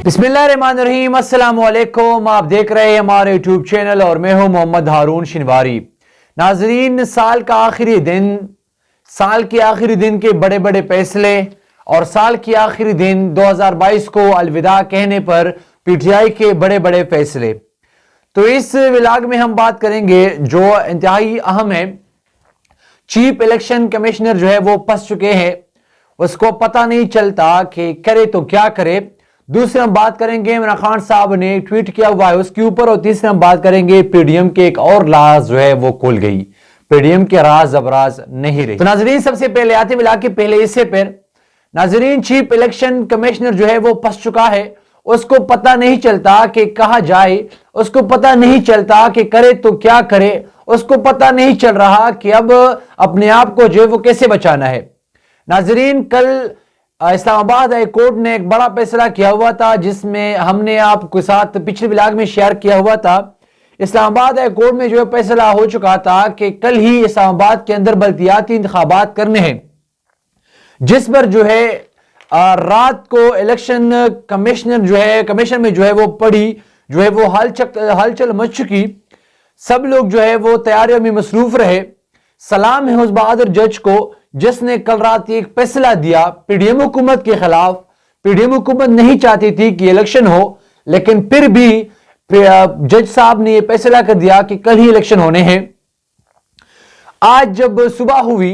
बिस्मिल्लाहिर्रहमानिर्रहीम, अस्सलाम वालेकुम। आप देख रहे हैं हमारे यूट्यूब चैनल और मैं हूं मोहम्मद हारून शिनवारी। नाजरीन, साल के आखिरी दिन के बड़े बड़े फैसले और साल के आखिरी दिन 2022 को अलविदा कहने पर पीटीआई के बड़े बड़े फैसले। तो इस व्लॉग में हम बात करेंगे जो इंतहाई अहम है। चीफ इलेक्शन कमिश्नर जो है वो फंस चुके हैं, उसको पता नहीं चलता कि करे तो क्या करे। दूसरे हम बात करेंगे इमरान खान साहब ने ट्वीट किया हुआ है उसके ऊपर, और तीसरे हम बात करेंगे पीडीएम के एक और राज जो है वो खुल गई। पीडीएम के राज अब राज नहीं रही। तो नाजरीन, सबसे पहले आते मिला के पहले इससे पर नाजरीन, चीफ इलेक्शन कमिश्नर जो है वो फंस चुका है। उसको पता नहीं चलता कि कहा जाए, उसको पता नहीं चलता कि करे तो क्या करे, उसको पता नहीं चल रहा कि अब अपने आप को जो है वो कैसे बचाना है। नाजरीन, कल इस्लामाबाद हाई कोर्ट ने एक बड़ा फैसला किया हुआ था, जिसमें हमने आपके साथ पिछले व्लॉग में शेयर किया हुआ था। इस्लामाबाद हाई कोर्ट में जो है फैसला हो चुका था कि कल ही इस्लामाबाद के अंदर बल्दियाती इंतखाबात करने हैं, जिस पर जो है रात को इलेक्शन कमिश्नर जो है कमीशन में जो है वो पड़ी जो है वो हलचल मच चुकी। सब लोग जो है वो तैयारियों में मसरूफ रहे। सलाम है उस बहादुर जज को जिसने कल रात एक फैसला दिया पीडीएम हुकूमत के खिलाफ। पीडीएम हुकूमत नहीं चाहती थी कि इलेक्शन हो, लेकिन फिर भी जज साहब ने यह फैसला कर दिया कि कल ही इलेक्शन होने हैं। आज जब सुबह हुई,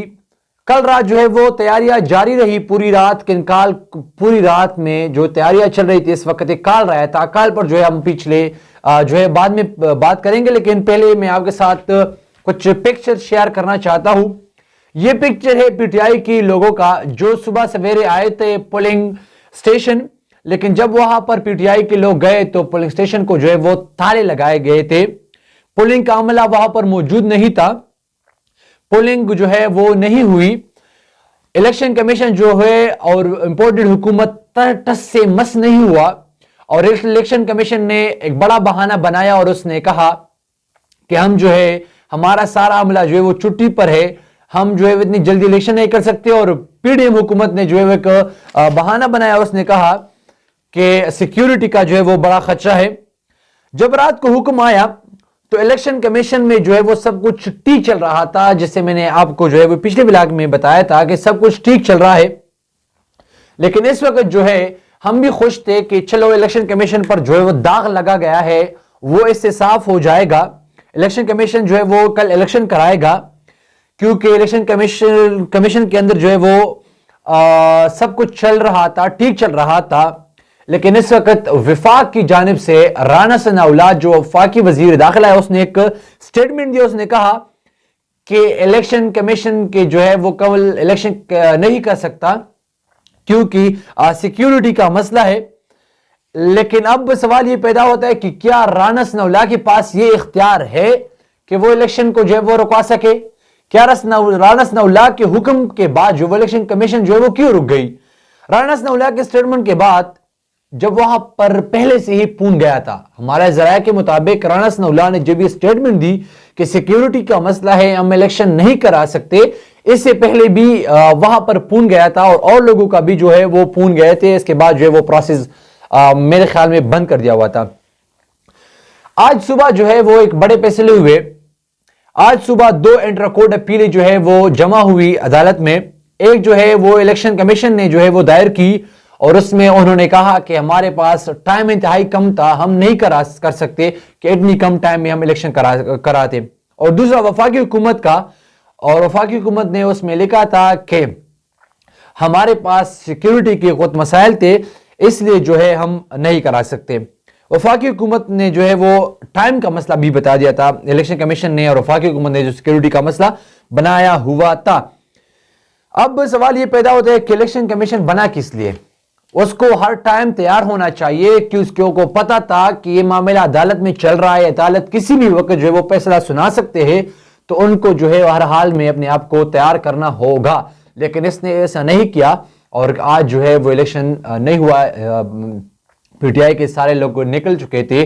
कल रात जो है वो तैयारियां जारी रही पूरी रात। पूरी रात में जो तैयारियां चल रही थी, इस वक्त एक काल रहा था। काल पर जो है हम पिछले जो है बाद में बात करेंगे, लेकिन पहले मैं आपके साथ कुछ पिक्चर शेयर करना चाहता हूं। यह पिक्चर है पीटीआई की लोगों का जो सुबह सवेरे आए थे पोलिंग स्टेशन, लेकिन जब वहां पर पीटीआई के लोग गए तो पोलिंग स्टेशन को जो है वो ताले लगाए गए थे। पोलिंग का अमला वहां पर मौजूद नहीं था, पोलिंग जो है वो नहीं हुई। इलेक्शन कमीशन जो है और इंपोर्टेड हुकूमत टस से मस नहीं हुआ, और इलेक्शन कमीशन ने एक बड़ा बहाना बनाया और उसने कहा कि हम जो है हमारा सारा अमला जो है वो छुट्टी पर है, हम जो है इतनी जल्दी इलेक्शन नहीं कर सकते। और पीडीएम हुकूमत ने जो है एक बहाना बनाया, उसने कहा कि सिक्योरिटी का जो है वो बड़ा खतरा है। जब रात को हुक्म आया तो इलेक्शन कमीशन में जो है वो सब कुछ ठीक चल रहा था, जिससे मैंने आपको जो है वो पिछले व्लॉग में बताया था कि सब कुछ ठीक चल रहा है। लेकिन इस वक्त जो है हम भी खुश थे कि चलो इलेक्शन कमीशन पर जो है वो दाग लगा गया है, वो इससे साफ हो जाएगा। इलेक्शन कमीशन जो है वो कल इलेक्शन कराएगा, क्योंकि इलेक्शन कमीशन के अंदर जो है वो सब कुछ चल रहा था, ठीक चल रहा था। लेकिन इस वक्त विफाक की जानिब से राना सनाउल्लाह जो वफाकी वजीर दाखिला है, उसने एक स्टेटमेंट दिया। उसने कहा कि इलेक्शन कमीशन के जो है वो कल इलेक्शन नहीं कर सकता क्योंकि सिक्योरिटी का मसला है। लेकिन अब सवाल ये पैदा होता है कि क्या राना सनाउल्लाह के पास ये इख्तियार है कि वो इलेक्शन को जो है वो रुकवा सके? क्या राना सनाउल्लाह के हुक्म के बाद जो इलेक्शन कमीशन जो है वो क्यों रुक गई? राना सनाउल्लाह के स्टेटमेंट के बाद जब वहां पर पहले से ही पून गया था, हमारा जराये के मुताबिक राना सनाउल्लाह ने जब ये स्टेटमेंट दी कि सिक्योरिटी का मसला है, हम इलेक्शन नहीं करा सकते, इससे पहले भी वहां पर पून गया था और लोगों का भी जो है वो पून गए थे। इसके बाद जो है वो प्रोसेस मेरे ख्याल में बंद कर दिया हुआ था। आज सुबह जो है वो एक बड़े फैसले हुए। आज सुबह 2 इंटर कोर्ट अपीलें जो है वो जमा हुई अदालत में। एक जो है वो इलेक्शन कमीशन ने जो है वो दायर की, और उसमें उन्होंने कहा कि हमारे पास टाइम इंतहाई कम था, हम नहीं कर सकते कि इतनी कम टाइम में हम इलेक्शन कराते। और दूसरा वफाकी हुकूमत का, और वफाकी हुकूमत ने उसमें लिखा था कि हमारे पास सिक्योरिटी के कुछ मसाइल थे, इसलिए जो है हम नहीं करा सकते। वफाकी हुकूमत ने जो है वो टाइम का मसला भी बता दिया था इलेक्शन कमीशन ने, और वफाकी हुकूमत ने जो सिक्योरिटी का मसला बनाया हुआ था। अब सवाल ये पैदा होता है कि इलेक्शन कमीशन बना किस लिए? उसको हर टाइम तैयार होना चाहिए कि उसको पता था कि ये मामला अदालत में चल रहा है, अदालत किसी भी वक्त जो है वो फैसला सुना सकते हैं, तो उनको जो है हर हाल में अपने आप को तैयार करना होगा। लेकिन इसने ऐसा नहीं किया, और आज जो है वो इलेक्शन नहीं हुआ। पीटीआई के सारे लोग निकल चुके थे,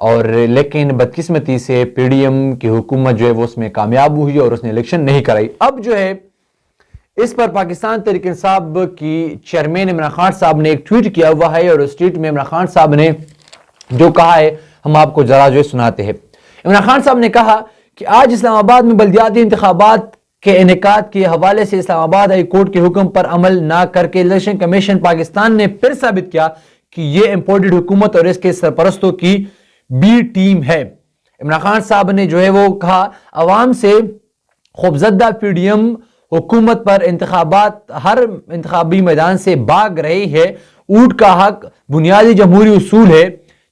और लेकिन बदकिस्मती से पीडीएम की हुकूमत जो है वो उसमें कामयाब हुई और उसने इलेक्शन नहीं कराई। अब जो है اس پر پاکستان تحریک انصاف کی چیئرمین عمران خان صاحب نے ایک ٹویٹ کیا ہوا ہے، اور اس ٹویٹ میں عمران خان صاحب نے جو کہا ہے ہم آپ کو ذرا جو سناتے ہیں۔ عمران خان صاحب نے کہا کہ آج اسلام آباد میں بلدیاتی انتخابات کے انعقاد کے حوالے سے اسلام آباد ہائی کورٹ کے حکم پر عمل نہ کر کے الیکشن کمیشن پاکستان نے پھر ثابت کیا کہ یہ امپورٹڈ حکومت اور اس کے سرپرستوں کی بی ٹیم ہے۔ عمران خان صاحب نے جو ہے وہ کہا عوام سے خوفزدہ پی ڈی ایم حکومت پر انتخابات ہر انتخابی میدان سے بھاگ رہی ہے، اونٹ کا حق بنیادی جمہوری اصول ہے۔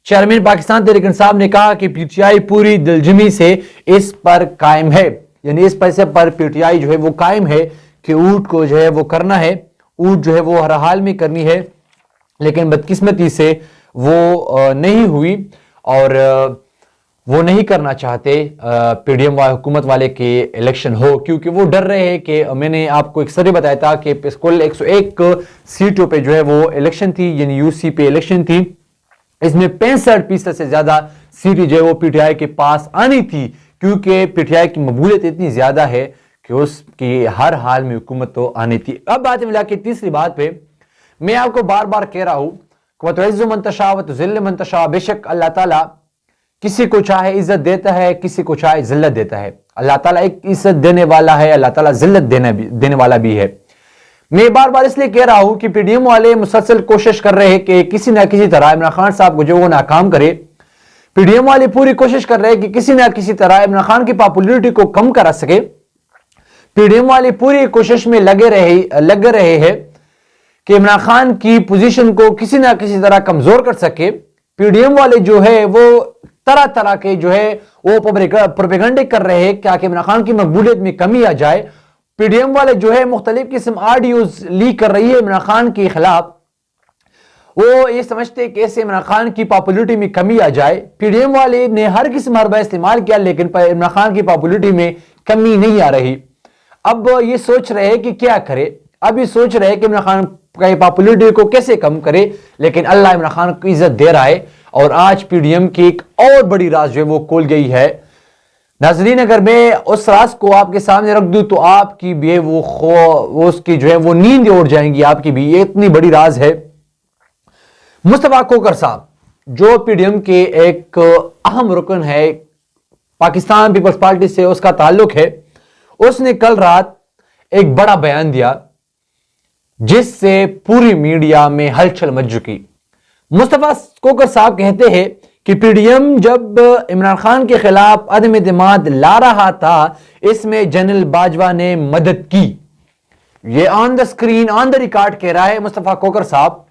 چیئرمین پاکستان تحریک انصاف نے کہا کہ پی ٹی آئی پوری دلجمی سے اس پر قائم ہے، یعنی اس پیسے پر پی ٹی آئی جو ہے وہ قائم ہے کہ اونٹ کو جو ہے وہ کرنا ہے، اونٹ جو ہے وہ ہر حال میں کرنی ہے، لیکن بدقسمتی سے وہ نہیں ہوئی اور وہ نہیں کرنا چاہتے پی ڈی ایم حکومت والے کے الیکشن ہو، کیونکہ وہ ڈر رہے ہیں کہ میں نے آپ کو ایک سرے بتایا تھا کہ کل 101 سیٹوں پہ جو ہے وہ الیکشن تھی، یعنی یو سی پہ الیکشن تھی، اس میں 65% سے زیادہ سیٹیں جو ہے وہ پی ٹی آئی کے پاس آنی تھی، کیونکہ پی ٹی آئی کی مقبولیت اتنی زیادہ ہے کہ اس کی ہر حال میں حکومت تو آنی تھی۔ اب بات ملا کہ تیسری بات پہ میں آپ کو بار بار کہہ رہا ہوں کہ وَتُعِزُّ مَن تَشَاءُ وَتُذِلُّ مَن تَشَاءُ، بے شک اللہ تعالیٰ کسی کو چاہے عزت دیتا ہے، کسی کو چاہے ذلت دیتا ہے۔ اللہ تعالیٰ ایک عزت دینے والا ہے، اللہ تعالیٰ ذلت دینے والا بھی ہے۔ میں بار بار اس لیے کہہ رہا ہوں کہ پی ڈی ایم والے مسلسل کوشش کر رہے ہیں کہ کسی نہ کسی طرح عمران خان صاحب کو جو وہ ناکام کرے۔ پی ڈی ایم والے پوری کوشش کر رہے ہیں کہ کسی نہ کسی طرح عمران خان کی پاپولیرٹی کو کم کرا سکے۔ پی ڈی ایم والے پوری کوشش میں لگ رہے ہیں کہ عمران خان کی پوزیشن کو کسی نہ کسی طرح کمزور کر سکے۔ پی ڈی ایم والے جو ہے وہ طرح طرح کے جو ہے وہ پروپیگنڈے کر رہے ہیں کہ عمران خان کی مقبولیت میں کمی آ جائے۔ پی ڈی ایم والے جو ہے مختلف قسم آڈیوز لیک کر رہی ہے عمران خان کے خلاف، وہ یہ سمجھتے ہیں کہ ایسے عمران خان کی پاپولیرٹی میں کمی آ جائے۔ پی ڈی ایم والے نے ہر قسم حربہ استعمال کیا، لیکن عمران خان کی پاپولیرٹی میں کمی نہیں آ رہی۔ اب یہ سوچ رہے ہیں کہ کیا کرے، اب یہ سوچ رہے ہیں کہ عمران خان کی پاپولیرٹی کو کیسے کم کرے، لیکن اللہ عمران خان کو عزت دے رہا ہے۔ اور آج پی ڈی ایم کی ایک اور بڑی راز جو ہے وہ کھول گئی ہے۔ ناظرین، اگر میں اس راز کو آپ کے سامنے رکھ دوں تو آپ کی بھی وہ اس کی جو ہے وہ نیند اڑ جائیں گی آپ کی بھی، یہ اتنی بڑی راز ہے۔ مصطفیٰ کوکر صاحب جو پی ڈی ایم کے ایک اہم رکن ہے، پاکستان پیپلز پارٹی سے اس کا تعلق ہے، اس نے کل رات ایک بڑا بیان دیا جس سے پوری میڈیا میں ہلچل مچ چکی۔ مصطفیٰ کوکر صاحب کہتے ہیں کہ پی ڈی ایم جب عمران خان کے خلاف عدم اعتماد لا رہا تھا، اس میں جنرل باجوہ نے مدد کی۔ یہ آن the screen on the record کہہ رہا ہے مصطفیٰ کوکر صاحب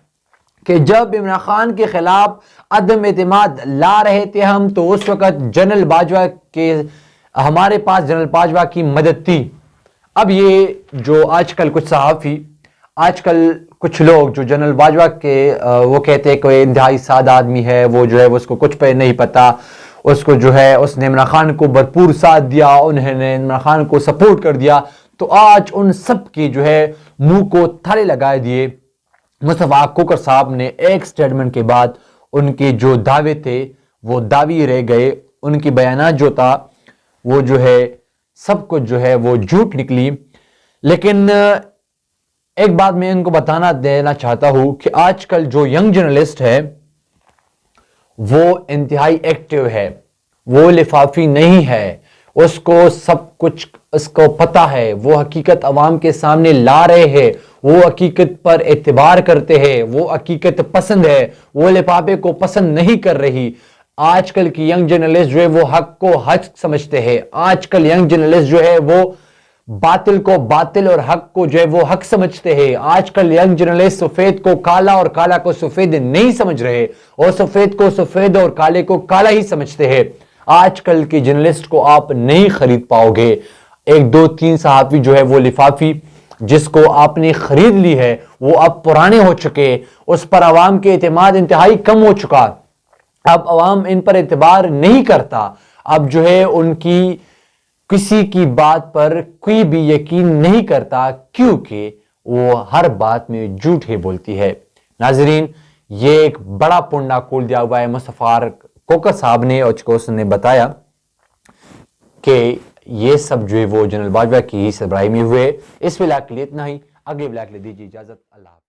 کہ جب عمران خان کے خلاف عدم اعتماد لا رہے تھے ہم، تو اس وقت جنرل باجوہ کے ہمارے پاس جنرل باجوہ کی مدد تھی۔ اب یہ جو آج کل کچھ صحافی، آج کل کچھ لوگ جو جنرل باجوہ کے وہ کہتے ہیں کہ انتہائی سادہ آدمی ہے، وہ جو ہے اس کو کچھ پہ نہیں پتا، اس کو جو ہے اس نے عمران خان کو بھرپور ساتھ دیا، انہوں نے عمران خان کو سپورٹ کر دیا، تو آج ان سب کی جو ہے منہ کو تھالے لگائے دیے۔ مصطفیٰ کوکر صاحب نے ایک سٹیٹمنٹ کے بعد ان کے جو دعوے تھے وہ دعوی رہ گئے، ان کی بیانات جو تھا وہ جو ہے سب کچھ جو ہے وہ جھوٹ نکلی۔ لیکن ایک بات میں ان کو بتانا دینا چاہتا ہوں کہ آج کل جو ینگ جرنلسٹ ہے وہ انتہائی ایکٹیو ہے، وہ لفافی نہیں ہے، اس کو سب کچھ اس کو پتہ ہے، وہ حقیقت عوام کے سامنے لا رہے ہیں، وہ حقیقت پر اعتبار کرتے ہیں، وہ حقیقت پسند ہے، وہ لفافے کو پسند نہیں کر رہی۔ آج کل کی ینگ جرنلسٹ جو ہے وہ حق کو حق سمجھتے ہیں، آج کل ینگ جرنلسٹ جو ہے وہ باطل کو باطل اور حق کو جو ہے وہ حق سمجھتے ہیں۔ آج کل ینگ جرنلسٹ سفید کو کالا اور کالا کو سفید نہیں سمجھ رہے، اور سفید کو سفید اور کالے کو کالا ہی سمجھتے ہیں۔ آج کل کی جرنلسٹ کو آپ نہیں خرید پاؤ گے۔ ایک دو تین صحافی جو ہے وہ لفافی جس کو آپ نے خرید لی ہے وہ اب پرانے ہو چکے، اس پر عوام کے اعتماد انتہائی کم ہو چکا، اب عوام ان پر اعتبار نہیں کرتا، اب جو ہے ان کی کسی کی بات پر کوئی بھی یقین نہیں کرتا، کیونکہ وہ ہر بات میں جھوٹ ہی بولتی ہے۔ ناظرین، یہ ایک بڑا پنڈا کھول دیا ہوا ہے مصطفیٰ کوکر صاحب نے، اور اس نے بتایا کہ یہ سب جو ہے وہ جنرل باجوہ کی ہی سربراہی میں ہوئے. اس ولاگ کے لیے اتنا ہی. اگلے ولاگ کے لیے دیجیے اجازت. اللہ حافظ.